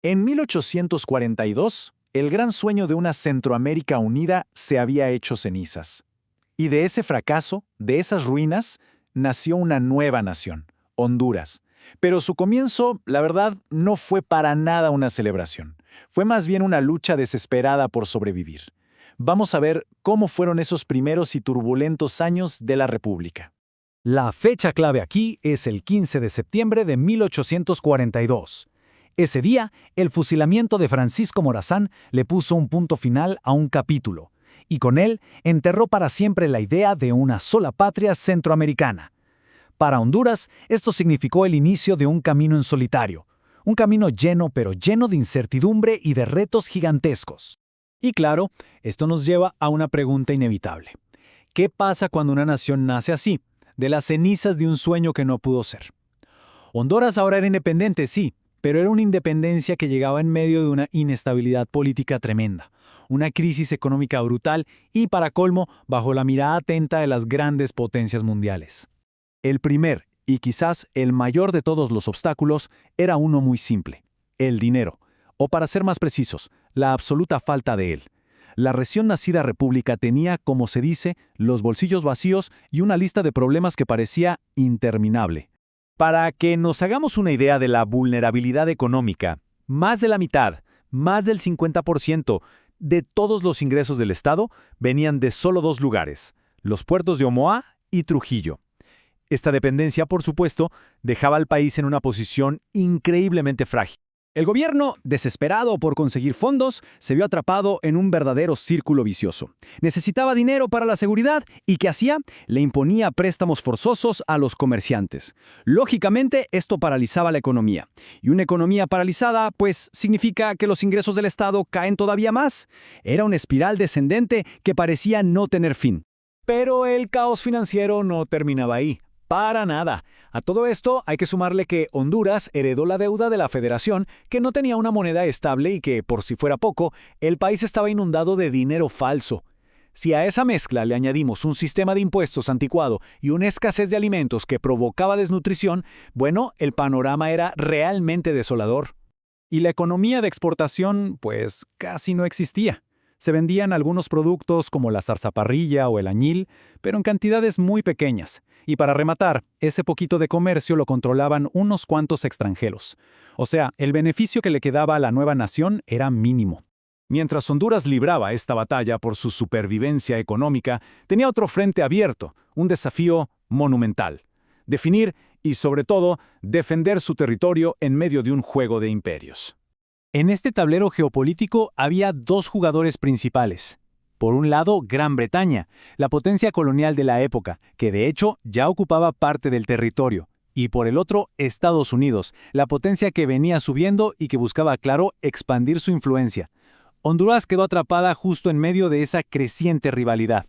En 1842, el gran sueño de una Centroamérica unida se había hecho cenizas. Y de ese fracaso, de esas ruinas, nació una nueva nación, Honduras. Pero su comienzo, la verdad, no fue para nada una celebración. Fue más bien una lucha desesperada por sobrevivir. Vamos a ver cómo fueron esos primeros y turbulentos años de la República. La fecha clave aquí es el 15 de septiembre de 1842. Ese día, el fusilamiento de Francisco Morazán le puso un punto final a un capítulo, y con él enterró para siempre la idea de una sola patria centroamericana. Para Honduras, esto significó el inicio de un camino en solitario, un camino lleno pero lleno de incertidumbre y de retos gigantescos. Y claro, esto nos lleva a una pregunta inevitable. ¿Qué pasa cuando una nación nace así, de las cenizas de un sueño que no pudo ser? Honduras ahora era independiente, sí, pero era una independencia que llegaba en medio de una inestabilidad política tremenda, una crisis económica brutal y, para colmo, bajo la mirada atenta de las grandes potencias mundiales. El primer, y quizás el mayor de todos los obstáculos, era uno muy simple: el dinero, o para ser más precisos, la absoluta falta de él. La recién nacida república tenía, como se dice, los bolsillos vacíos y una lista de problemas que parecía interminable. Para que nos hagamos una idea de la vulnerabilidad económica, más de la mitad, más del 50% de todos los ingresos del Estado venían de solo dos lugares: los puertos de Omoa y Trujillo. Esta dependencia, por supuesto, dejaba al país en una posición increíblemente frágil. El gobierno, desesperado por conseguir fondos, se vio atrapado en un verdadero círculo vicioso. Necesitaba dinero para la seguridad y ¿qué hacía? Le imponía préstamos forzosos a los comerciantes. Lógicamente, esto paralizaba la economía. Y una economía paralizada, pues, significa que los ingresos del Estado caen todavía más. Era una espiral descendente que parecía no tener fin. Pero el caos financiero no terminaba ahí. Para nada. A todo esto hay que sumarle que Honduras heredó la deuda de la Federación, que no tenía una moneda estable y que, por si fuera poco, el país estaba inundado de dinero falso. Si a esa mezcla le añadimos un sistema de impuestos anticuado y una escasez de alimentos que provocaba desnutrición, bueno, el panorama era realmente desolador. Y la economía de exportación, pues, casi no existía. Se vendían algunos productos como la zarzaparrilla o el añil, pero en cantidades muy pequeñas. Y para rematar, ese poquito de comercio lo controlaban unos cuantos extranjeros. O sea, el beneficio que le quedaba a la nueva nación era mínimo. Mientras Honduras libraba esta batalla por su supervivencia económica, tenía otro frente abierto, un desafío monumental: definir y, sobre todo, defender su territorio en medio de un juego de imperios. En este tablero geopolítico había dos jugadores principales. Por un lado, Gran Bretaña, la potencia colonial de la época, que de hecho ya ocupaba parte del territorio. Y por el otro, Estados Unidos, la potencia que venía subiendo y que buscaba, claro, expandir su influencia. Honduras quedó atrapada justo en medio de esa creciente rivalidad.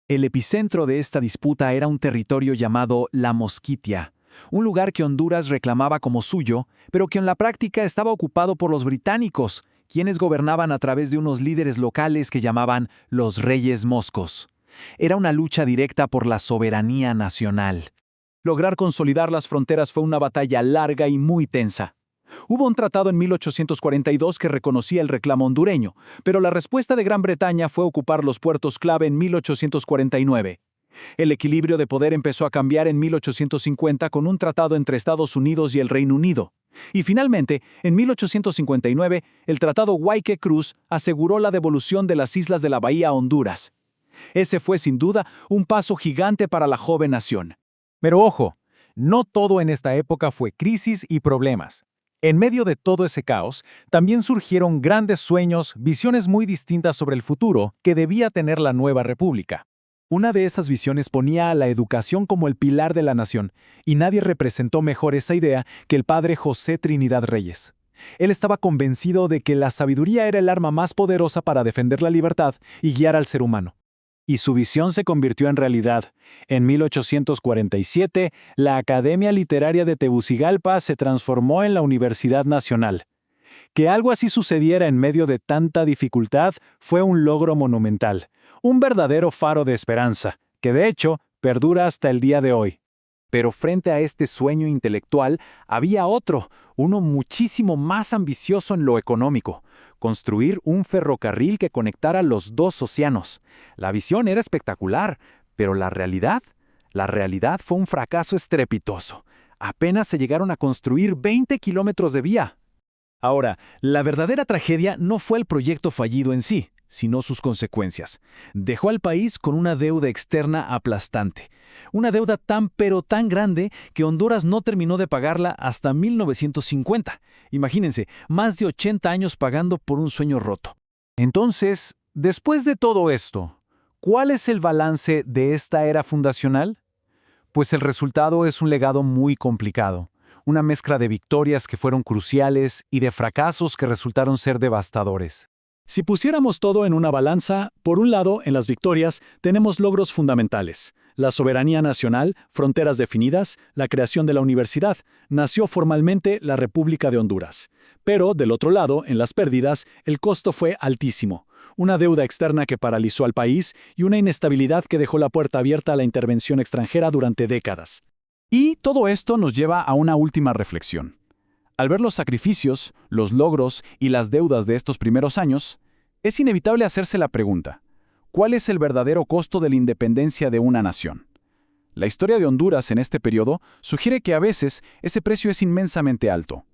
El epicentro de esta disputa era un territorio llamado La Mosquitia, un lugar que Honduras reclamaba como suyo, pero que en la práctica estaba ocupado por los británicos, quienes gobernaban a través de unos líderes locales que llamaban los Reyes Moscos. Era una lucha directa por la soberanía nacional. Lograr consolidar las fronteras fue una batalla larga y muy tensa. Hubo un tratado en 1842 que reconocía el reclamo hondureño, pero la respuesta de Gran Bretaña fue ocupar los puertos clave en 1849. El equilibrio de poder empezó a cambiar en 1850 con un tratado entre Estados Unidos y el Reino Unido. Y finalmente, en 1859, el Tratado Huayque-Cruz aseguró la devolución de las islas de la Bahía a Honduras. Ese fue, sin duda, un paso gigante para la joven nación. Pero ojo, no todo en esta época fue crisis y problemas. En medio de todo ese caos, también surgieron grandes sueños, visiones muy distintas sobre el futuro que debía tener la nueva república. Una de esas visiones ponía a la educación como el pilar de la nación, y nadie representó mejor esa idea que el padre José Trinidad Reyes. Él estaba convencido de que la sabiduría era el arma más poderosa para defender la libertad y guiar al ser humano. Y su visión se convirtió en realidad. En 1847, la Academia Literaria de Tegucigalpa se transformó en la Universidad Nacional. Que algo así sucediera en medio de tanta dificultad fue un logro monumental, un verdadero faro de esperanza, que de hecho perdura hasta el día de hoy. Pero frente a este sueño intelectual había otro, uno muchísimo más ambicioso en lo económico: construir un ferrocarril que conectara los dos océanos. La visión era espectacular, pero la realidad fue un fracaso estrepitoso. Apenas se llegaron a construir 20 kilómetros de vía. Ahora, la verdadera tragedia no fue el proyecto fallido en sí, sino sus consecuencias. Dejó al país con una deuda externa aplastante. Una deuda tan pero tan grande que Honduras no terminó de pagarla hasta 1950. Imagínense, más de 80 años pagando por un sueño roto. Entonces, después de todo esto, ¿cuál es el balance de esta era fundacional? Pues el resultado es un legado muy complicado. Una mezcla de victorias que fueron cruciales y de fracasos que resultaron ser devastadores. Si pusiéramos todo en una balanza, por un lado, en las victorias, tenemos logros fundamentales. La soberanía nacional, fronteras definidas, la creación de la universidad. Nació formalmente la República de Honduras. Pero, del otro lado, en las pérdidas, el costo fue altísimo. Una deuda externa que paralizó al país y una inestabilidad que dejó la puerta abierta a la intervención extranjera durante décadas. Y todo esto nos lleva a una última reflexión. Al ver los sacrificios, los logros y las deudas de estos primeros años, es inevitable hacerse la pregunta: ¿cuál es el verdadero costo de la independencia de una nación? La historia de Honduras en este periodo sugiere que a veces ese precio es inmensamente alto.